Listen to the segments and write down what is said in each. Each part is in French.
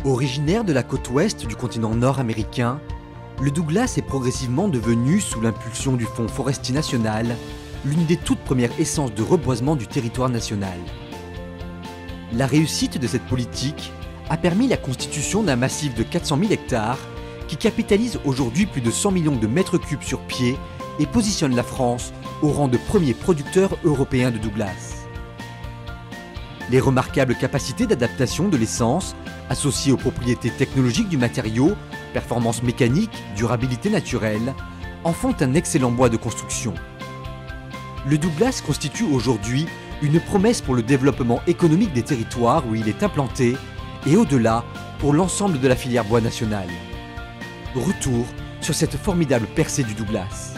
Originaire de la côte ouest du continent nord-américain, le Douglas est progressivement devenu, sous l'impulsion du Fonds forestier national, l'une des toutes premières essences de reboisement du territoire national. La réussite de cette politique a permis la constitution d'un massif de 400 000 hectares qui capitalise aujourd'hui plus de 100 millions de mètres cubes sur pied et positionne la France au rang de premier producteur européen de Douglas. Les remarquables capacités d'adaptation de l'essence, associées aux propriétés technologiques du matériau, performance mécanique, durabilité naturelle, en font un excellent bois de construction. Le Douglas constitue aujourd'hui une promesse pour le développement économique des territoires où il est implanté et au-delà pour l'ensemble de la filière bois nationale. Retour sur cette formidable percée du Douglas.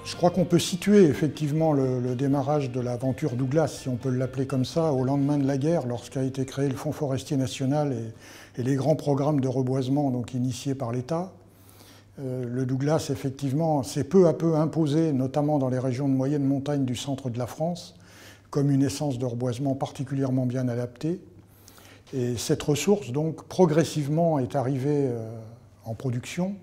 Je crois qu'on peut situer effectivement le démarrage de l'aventure Douglas, si on peut l'appeler comme ça, au lendemain de la guerre, lorsqu'a été créé le Fonds forestier national et les grands programmes de reboisement donc, initiés par l'État. Le Douglas, effectivement, s'est peu à peu imposé, notamment dans les régions de moyenne montagne du centre de la France, comme une essence de reboisement particulièrement bien adaptée. Et cette ressource, donc, progressivement est arrivée en production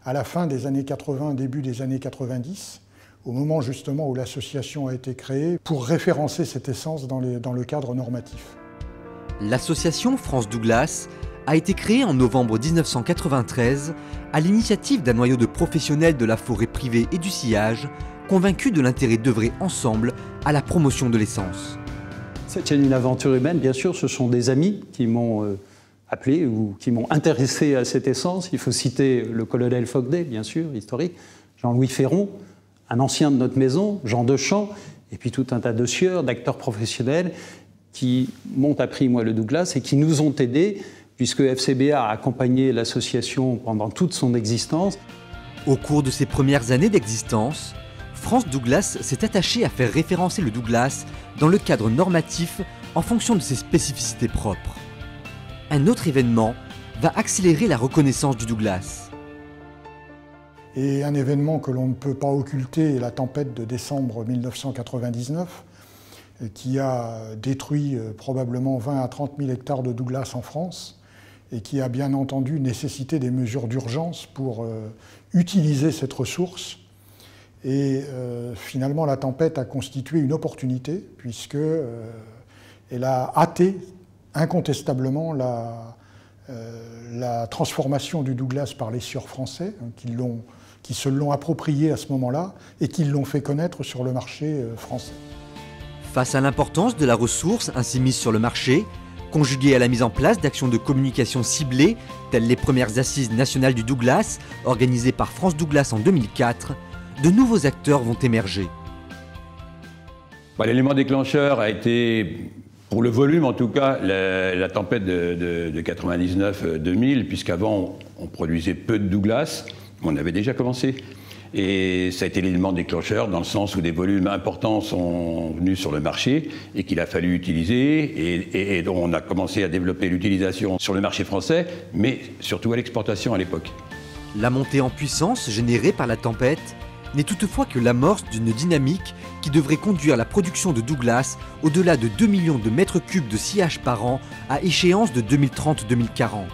à la fin des années 80, début des années 90, au moment justement où l'association a été créée pour référencer cette essence dans le cadre normatif. L'association France Douglas a été créée en novembre 1993 à l'initiative d'un noyau de professionnels de la forêt privée et du sillage, convaincus de l'intérêt d'œuvrer ensemble à la promotion de l'essence. C'est une aventure humaine, bien sûr, ce sont des amis qui m'ont appelé ou qui m'ont intéressé à cette essence. Il faut citer le colonel Fogdet, bien sûr, historique, Jean-Louis Ferron, un ancien de notre maison, Jean Dechamps, et puis tout un tas de sieurs, d'acteurs professionnels qui m'ont appris, moi, le Douglas et qui nous ont aidés, puisque FCBA a accompagné l'association pendant toute son existence. Au cours de ses premières années d'existence, France Douglas s'est attachée à faire référencer le Douglas dans le cadre normatif en fonction de ses spécificités propres. Un autre événement va accélérer la reconnaissance du Douglas. Et un événement que l'on ne peut pas occulter est la tempête de décembre 1999, qui a détruit probablement 20 à 30 000 hectares de Douglas en France et qui a bien entendu nécessité des mesures d'urgence pour utiliser cette ressource. Et finalement, la tempête a constitué une opportunité puisqu'elle a hâté incontestablement la transformation du Douglas par les sieurs français qui se l'ont approprié à ce moment-là et qui l'ont fait connaître sur le marché français. Face à l'importance de la ressource ainsi mise sur le marché, conjuguée à la mise en place d'actions de communication ciblées, telles les premières assises nationales du Douglas, organisées par France Douglas en 2004, de nouveaux acteurs vont émerger. L'élément déclencheur a été, pour le volume en tout cas, la tempête de 99-2000, puisqu'avant on produisait peu de Douglas, on avait déjà commencé. Et ça a été l'élément déclencheur dans le sens où des volumes importants sont venus sur le marché et qu'il a fallu utiliser et dont on a commencé à développer l'utilisation sur le marché français, mais surtout à l'exportation à l'époque. La montée en puissance générée par la tempête n'est toutefois que l'amorce d'une dynamique qui devrait conduire la production de Douglas au-delà de 2 millions de mètres cubes de sillage par an à échéance de 2030-2040.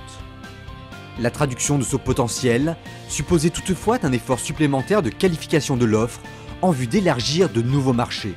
La traduction de ce potentiel supposait toutefois un effort supplémentaire de qualification de l'offre en vue d'élargir de nouveaux marchés.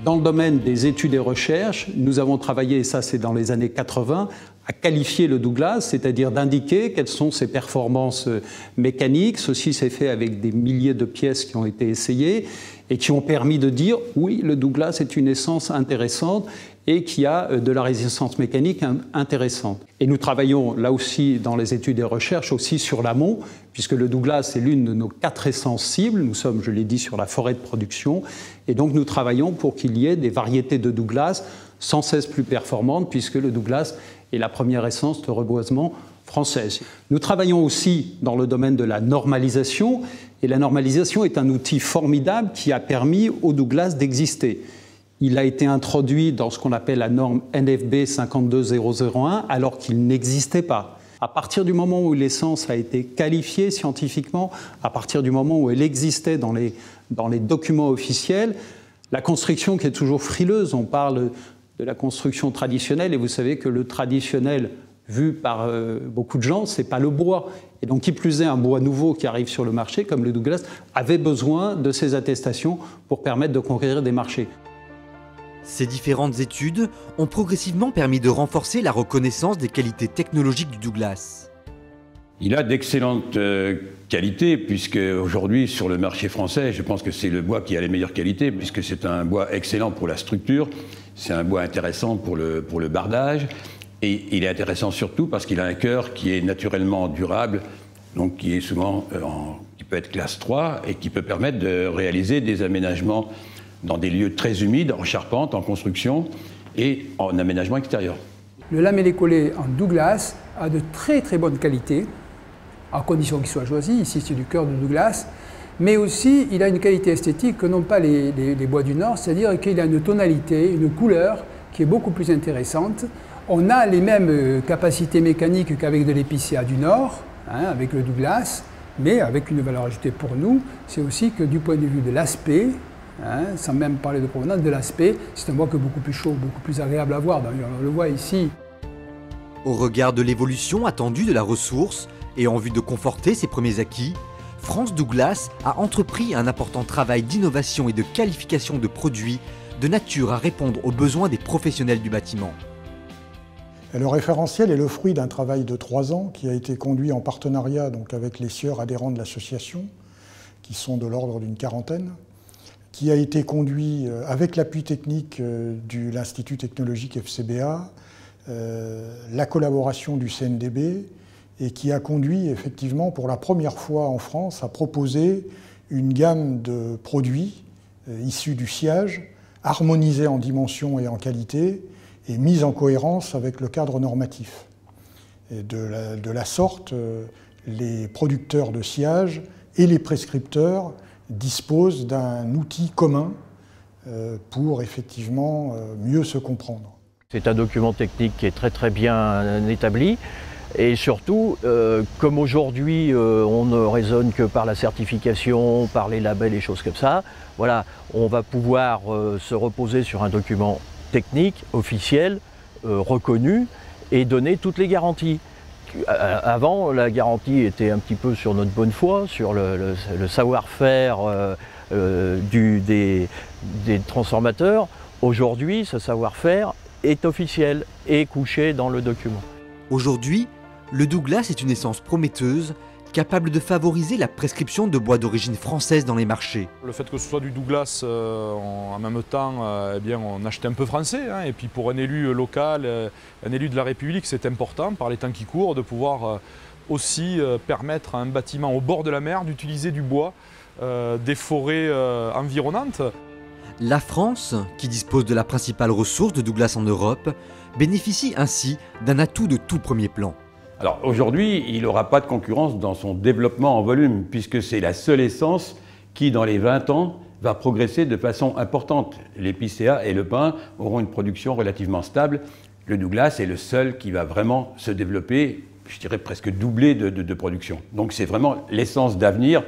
Dans le domaine des études et recherches, nous avons travaillé, et ça c'est dans les années 80, à qualifier le Douglas, c'est-à-dire d'indiquer quelles sont ses performances mécaniques. Ceci s'est fait avec des milliers de pièces qui ont été essayées et qui ont permis de dire oui, le Douglas est une essence intéressante et qui a de la résistance mécanique intéressante. Et nous travaillons là aussi dans les études et recherches aussi sur l'amont, puisque le Douglas est l'une de nos 4 essences cibles. Nous sommes, je l'ai dit, sur la forêt de production. Et donc nous travaillons pour qu'il y ait des variétés de Douglas sans cesse plus performantes, puisque le Douglas est la première essence de reboisement française. Nous travaillons aussi dans le domaine de la normalisation, et la normalisation est un outil formidable qui a permis au Douglas d'exister. Il a été introduit dans ce qu'on appelle la norme NFB 52001 alors qu'il n'existait pas. À partir du moment où l'essence a été qualifiée scientifiquement, à partir du moment où elle existait dans les documents officiels, la construction qui est toujours frileuse, on parle de la construction traditionnelle. Et vous savez que le traditionnel, vu par beaucoup de gens, c'est pas le bois. Et donc, qui plus est, un bois nouveau qui arrive sur le marché, comme le Douglas, avait besoin de ces attestations pour permettre de conquérir des marchés. Ces différentes études ont progressivement permis de renforcer la reconnaissance des qualités technologiques du Douglas. Il a d'excellentes qualités, puisque aujourd'hui, sur le marché français, je pense que c'est le bois qui a les meilleures qualités, puisque c'est un bois excellent pour la structure, c'est un bois intéressant pour le bardage, et il est intéressant surtout parce qu'il a un cœur qui est naturellement durable, donc qui est souvent, qui peut être classe 3, et qui peut permettre de réaliser des aménagements dans des lieux très humides, en charpente, en construction et en aménagement extérieur. Le lamellé-collé en Douglas a de très très bonnes qualités, à condition qu'il soit choisi. Ici, c'est du cœur de Douglas. Mais aussi, il a une qualité esthétique que n'ont pas les bois du Nord, c'est-à-dire qu'il a une tonalité, une couleur qui est beaucoup plus intéressante. On a les mêmes capacités mécaniques qu'avec de l'épicéa du Nord, hein, avec le Douglas, mais avec une valeur ajoutée pour nous, c'est aussi que du point de vue de l'aspect, hein, sans même parler de provenance, de l'aspect, c'est un bois qui est beaucoup plus chaud, beaucoup plus agréable à voir. D'ailleurs, on le voit ici. Au regard de l'évolution attendue de la ressource et en vue de conforter ses premiers acquis, France Douglas a entrepris un important travail d'innovation et de qualification de produits de nature à répondre aux besoins des professionnels du bâtiment. Le référentiel est le fruit d'un travail de 3 ans qui a été conduit en partenariat donc, avec les sieurs adhérents de l'association, qui sont de l'ordre d'une 40aine, qui a été conduit avec l'appui technique de l'Institut technologique FCBA, la collaboration du CNDB, et qui a conduit effectivement pour la première fois en France à proposer une gamme de produits issus du sciage, harmonisés en dimension et en qualité, et mis en cohérence avec le cadre normatif. Et de la sorte, les producteurs de sciage et les prescripteurs disposent d'un outil commun pour effectivement mieux se comprendre. C'est un document technique qui est très très bien établi. Et surtout, comme aujourd'hui on ne raisonne que par la certification, par les labels et choses comme ça, voilà, on va pouvoir se reposer sur un document technique, officiel, reconnu et donner toutes les garanties. Avant, la garantie était un petit peu sur notre bonne foi, sur le savoir-faire des transformateurs. Aujourd'hui, ce savoir-faire est officiel et couché dans le document. Aujourd'hui, le Douglas est une essence prometteuse, capable de favoriser la prescription de bois d'origine française dans les marchés. Le fait que ce soit du Douglas, en même temps, eh bien, on achetait un peu français. Hein, et puis pour un élu local, un élu de la République, c'est important, par les temps qui courent, de pouvoir aussi permettre à un bâtiment au bord de la mer d'utiliser du bois des forêts environnantes. La France, qui dispose de la principale ressource de Douglas en Europe, bénéficie ainsi d'un atout de tout premier plan. Alors aujourd'hui, il n'aura pas de concurrence dans son développement en volume, puisque c'est la seule essence qui, dans les 20 ans, va progresser de façon importante. L'épicéa et le pin auront une production relativement stable. Le Douglas est le seul qui va vraiment se développer, je dirais presque doubler de production. Donc c'est vraiment l'essence d'avenir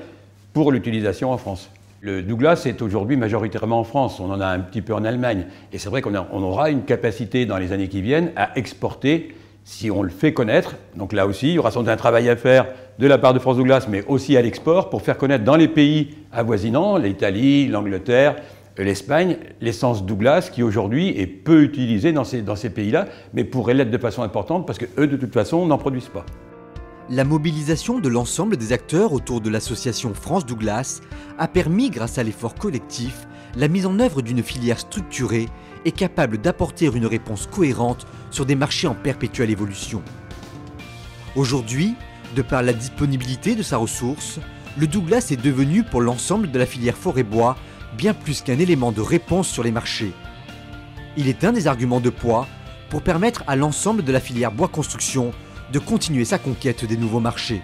pour l'utilisation en France. Le Douglas est aujourd'hui majoritairement en France, on en a un petit peu en Allemagne. Et c'est vrai qu'on aura une capacité dans les années qui viennent à exporter si on le fait connaître. Donc là aussi, il y aura sans doute un travail à faire de la part de France Douglas, mais aussi à l'export, pour faire connaître dans les pays avoisinants, l'Italie, l'Angleterre, l'Espagne, l'essence Douglas, qui aujourd'hui est peu utilisée dans ces pays-là, mais pourrait l'être de façon importante, parce qu'eux, de toute façon, n'en produisent pas. La mobilisation de l'ensemble des acteurs autour de l'association France Douglas a permis, grâce à l'effort collectif, la mise en œuvre d'une filière structurée et capable d'apporter une réponse cohérente sur des marchés en perpétuelle évolution. Aujourd'hui, de par la disponibilité de sa ressource, le Douglas est devenu pour l'ensemble de la filière forêt-bois bien plus qu'un élément de réponse sur les marchés. Il est un des arguments de poids pour permettre à l'ensemble de la filière bois-construction de continuer sa conquête des nouveaux marchés.